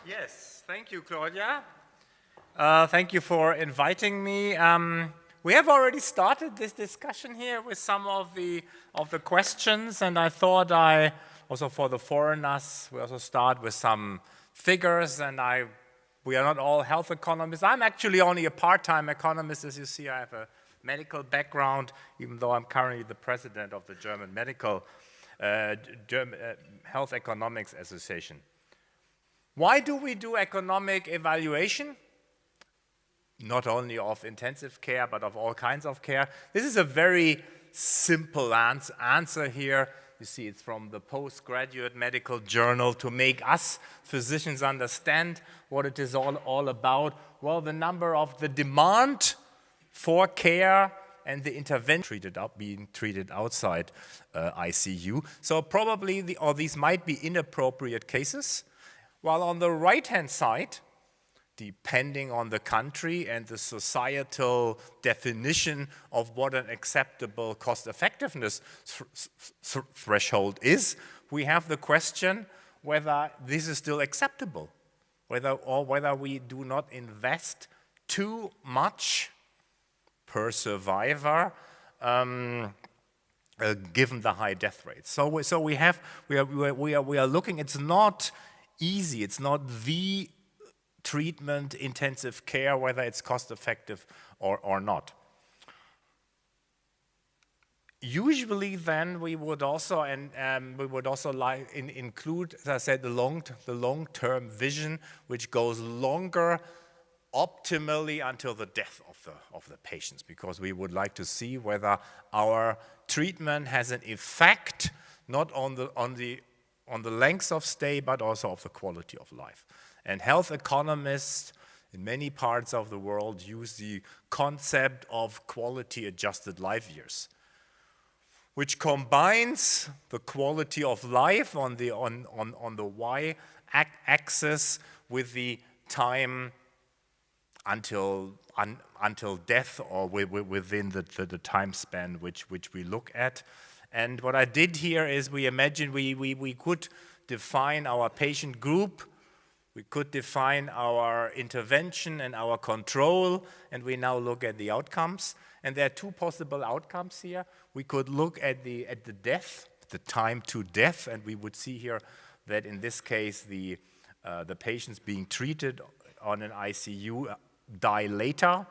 Yes, thank you, Claudia. Thank you for inviting me. We have already started this discussion here with some of the questions, and I thought also for the foreigners, we also start with some figures, and we are not all health economists. I'm actually only a part-time economist. As you see, I have a medical background, even though I'm currently the president of the German Health Economics Association. Why do we do economic evaluation? Not only of intensive care, but of all kinds of care. This is a very simple answer here. You see, it's from the Postgraduate Medical Journal to make us physicians understand what it is all about. Well, the number of the demand for care and the intervention being treated outside ICU. So probably these might be inappropriate cases. While on the right-hand side, depending on the country and the societal definition of what an acceptable cost-effectiveness threshold is, we have the question whether this is still acceptable, whether we do not invest too much per survivor, given the high death rates. So we are looking. It's not easy. It's not the treatment, intensive care, whether it's cost effective or not. Usually, then we would also include, as I said, the long-term vision, which goes longer, optimally until the death of the patients, because we would like to see whether our treatment has an effect not on the length of stay, but also of the quality of life. And health economists in many parts of the world use the concept of quality-adjusted life years, which combines the quality of life on the y-axis with the time until death, or within the time span which we look at. And what I did here is we imagined we could define our patient group, we could define our intervention and our control, and we now look at the outcomes. And there are two possible outcomes here. We could look at the death, the time to death, and we would see here that in this case the patients being treated on an ICU die later.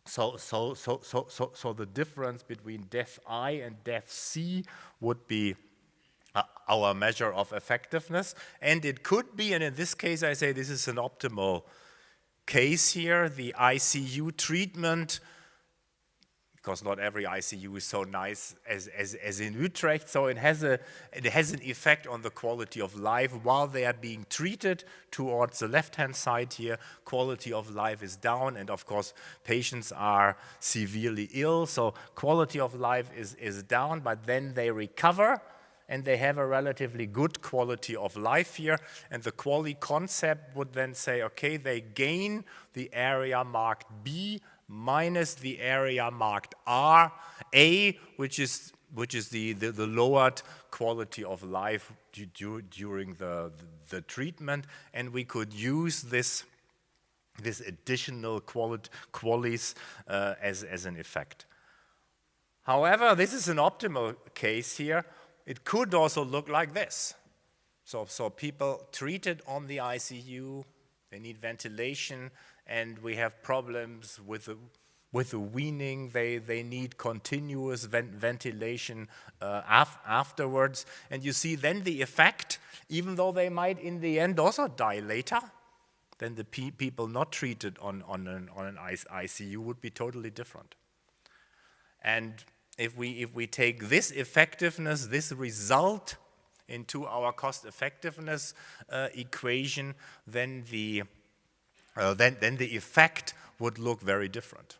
So the difference between death I and death C would be our measure of effectiveness. And it could be, and in this case I say this is an optimal case here, the ICU treatment, because not every ICU is so nice as in Utrecht, so it has an effect on the quality of life while they are being treated. Towards the left-hand side here, quality of life is down, and of course patients are severely ill, so quality of life is down, but then they recover and they have a relatively good quality of life here. And the quality concept would then say, okay, they gain the area marked B minus the area marked A, which is the lowered quality of life during the treatment, and we could use this additional qualities as an effect. However, this is an optimal case here. It could also look like this. So people treated on the ICU, they need ventilation, and we have problems with the weaning. They need continuous ventilation afterwards. And you see then the effect, even though they might in the end also die later, then the people not treated on an ICU would be totally different. And if we take this effectiveness, this result, into our cost effectiveness equation, then the effect would look very different.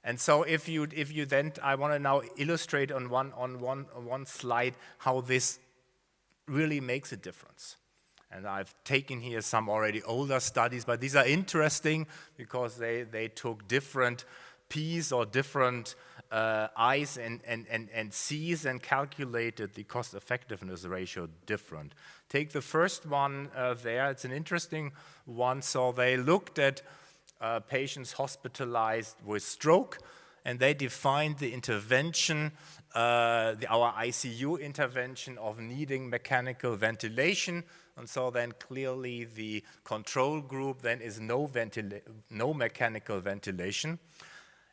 And so if you then, I want to now illustrate on one slide how this really makes a difference. And I've taken here some already older studies, but these are interesting because they took different P's or different I's and C's and calculated the cost effectiveness ratio different. Take the first one there, it's an interesting one. So they looked at patients hospitalized with stroke, and they defined the intervention, our ICU intervention of needing mechanical ventilation. And so then clearly the control group then is no mechanical ventilation.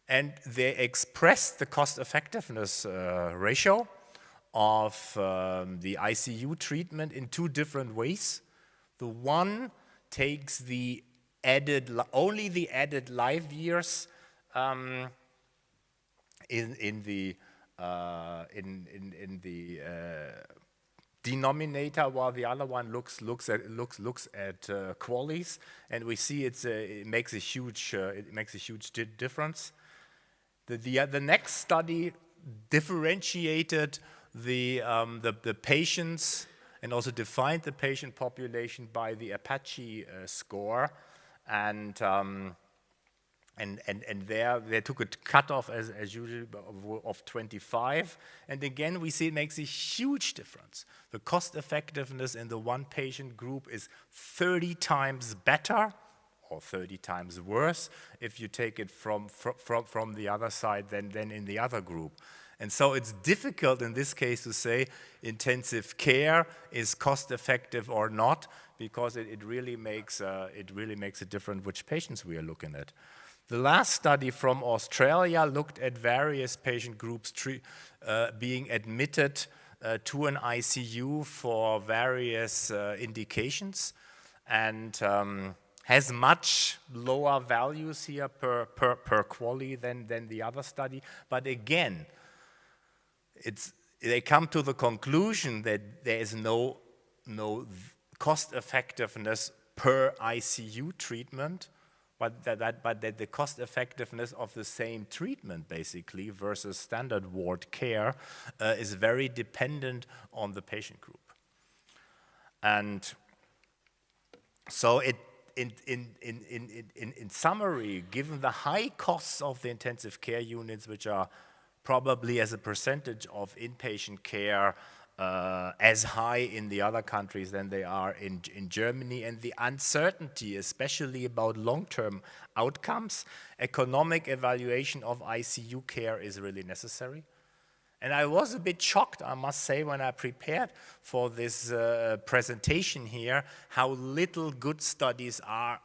And they expressed the cost effectiveness ratio of the ICU treatment in two different ways. The one takes the only the added life years in the denominator, while the other one looks at QALYs, and we see it makes a huge difference. The next study differentiated the patients and also defined the patient population by the Apache score, and there they took a cutoff as usual of 25, and again we see it makes a huge difference. The cost effectiveness in the one patient group is 30 times better or 30 times worse if you take it from the other side than in the other group. And so it's difficult in this case to say intensive care is cost effective or not, because it really makes a difference which patients we are looking at. The last study from Australia looked at various patient groups being admitted to an ICU for various indications, and has much lower values here per QALY than the other study. But again, they come to the conclusion that there is no cost effectiveness per ICU treatment, but that the cost effectiveness of the same treatment basically versus standard ward care is very dependent on the patient group. And so in summary, given the high costs of the intensive care units, which are probably as a percentage of inpatient care as high in the other countries than they are in Germany, and the uncertainty, especially about long-term outcomes, economic evaluation of ICU care is really necessary. And I was a bit shocked, I must say, when I prepared for this presentation here, how little good studies are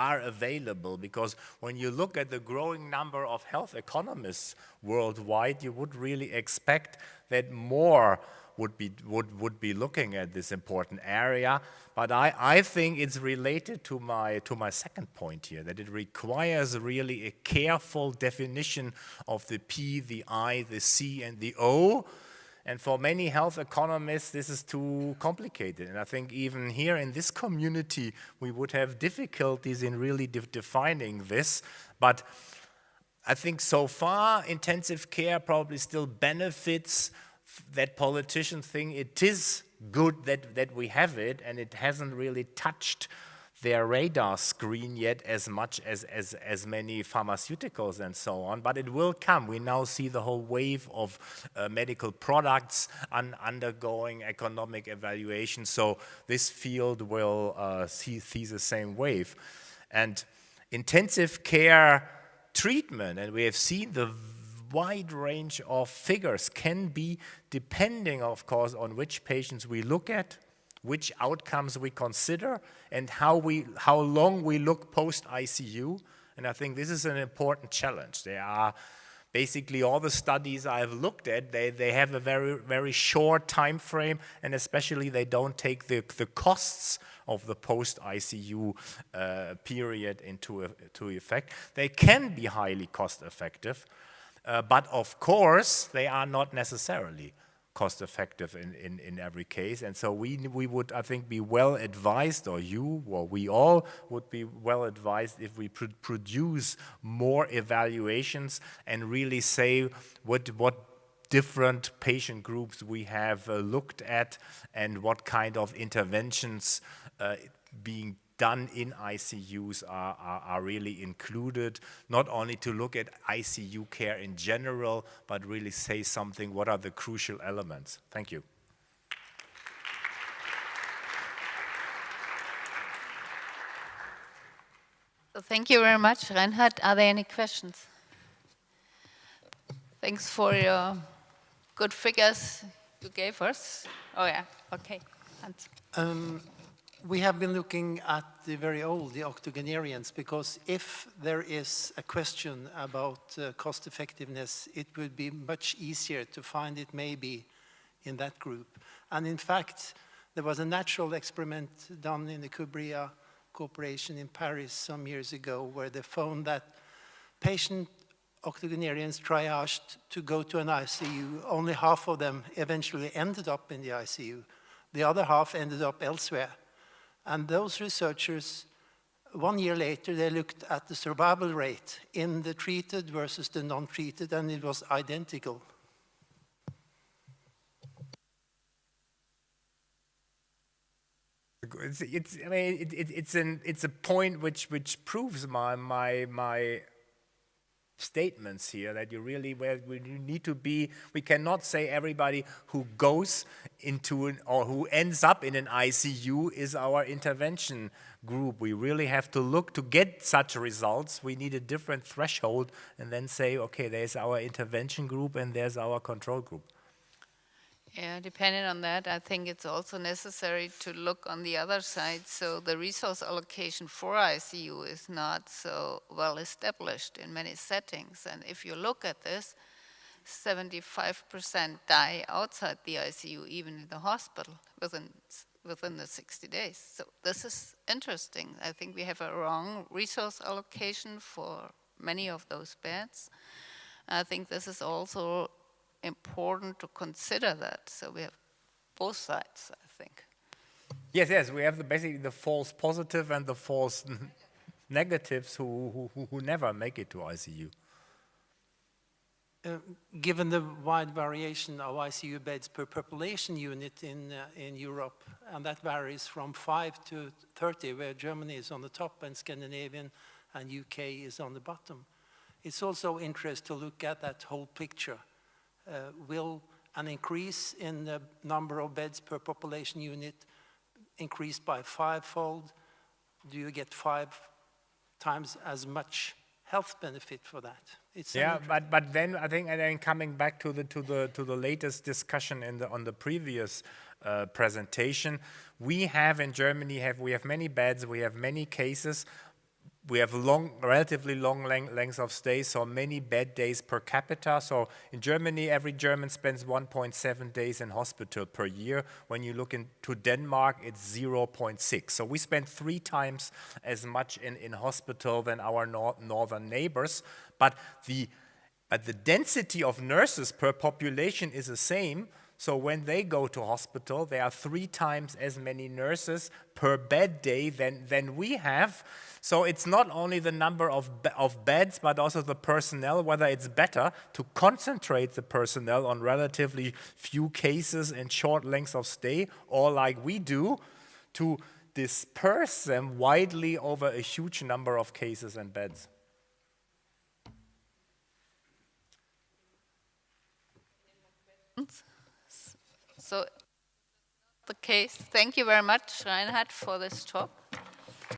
available. Because when you look at the growing number of health economists worldwide, you would really expect that more would be looking at this important area. But I think it's related to my second point here, that it requires really a careful definition of the P, the I, the C, and the O. And for many health economists, this is too complicated. And I think even here in this community, we would have difficulties in really defining this. But I think so far, intensive care probably still benefits that politicians think it is good that we have it, and it hasn't really touched their radar screen yet as much as many pharmaceuticals and so on, but it will come. We now see the whole wave of medical products undergoing economic evaluation, so this field will see the same wave. And intensive care treatment, and we have seen the wide range of figures, can be depending, of course, on which patients we look at, which outcomes we consider, and how long we look post-ICU. And I think this is an important challenge. There are basically all the studies I've looked at, they have a very, very short time frame, and especially they don't take the costs of the post-ICU period into effect. They can be highly cost-effective, but of course, they are not necessarily cost-effective in every case. And so we would, I think, be well advised, or we all would be well advised if we produce more evaluations and really say what different patient groups we have looked at and what kind of interventions being done in ICUs are really included, not only to look at ICU care in general, but really say something, what are the crucial elements? Thank you. Thank you very much, Reinhard. Are there any questions? Thanks for your good figures you gave us. Oh yeah, okay. Hans. We have been looking at the very old, the octogenarians, because if there is a question about cost effectiveness, it would be much easier to find it maybe in that group. And in fact, there was a natural experiment done in the Cubria Corporation in Paris some years ago, where they found that patient octogenarians triaged to go to an ICU, only half of them eventually ended up in the ICU. The other half ended up elsewhere. And those researchers, 1 year later, they looked at the survival rate in the treated versus the non-treated, and it was identical. It's a point which proves my statements here, that you really, where we need to be, we cannot say everybody who goes into or who ends up in an ICU is our intervention group. We really have to look to get such results. We need a different threshold and then say, okay, there's our intervention group and there's our control group. Yeah, depending on that, I think it's also necessary to look on the other side. So the resource allocation for ICU is not so well established in many settings. And if you look at this, 75% die outside the ICU, even in the hospital, within the 60 days. So this is interesting. I think we have a wrong resource allocation for many of those beds. I think this is also important to consider that. So we have both sides, I think. Yes, we have basically the false positive and the false negatives who never make it to ICU. Given the wide variation of ICU beds per population unit in Europe, and that varies from 5 to 30, where Germany is on the top and Scandinavian and UK is on the bottom, it's also interesting to look at that whole picture. Will an increase in the number of beds per population unit increase by 5-fold? Do you get 5 times as much health benefit for that? Yeah, but then I think, and then coming back to the latest discussion on the previous presentation, we have in Germany we have many beds, we have many cases. We have relatively long lengths of stay, so many bed days per capita. So in Germany, every German spends 1.7 days in hospital per year. When you look into Denmark, it's 0.6. So we spend 3 times as much in hospital than our northern neighbors. But the density of nurses per population is the same. So when they go to hospital, there are 3 times as many nurses per bed day than we have. So it's not only the number of beds, but also the personnel, whether it's better to concentrate the personnel on relatively few cases and short lengths of stay, or like we do, to disperse them widely over a huge number of cases and beds. So the case, thank you very much, Reinhard, for this talk.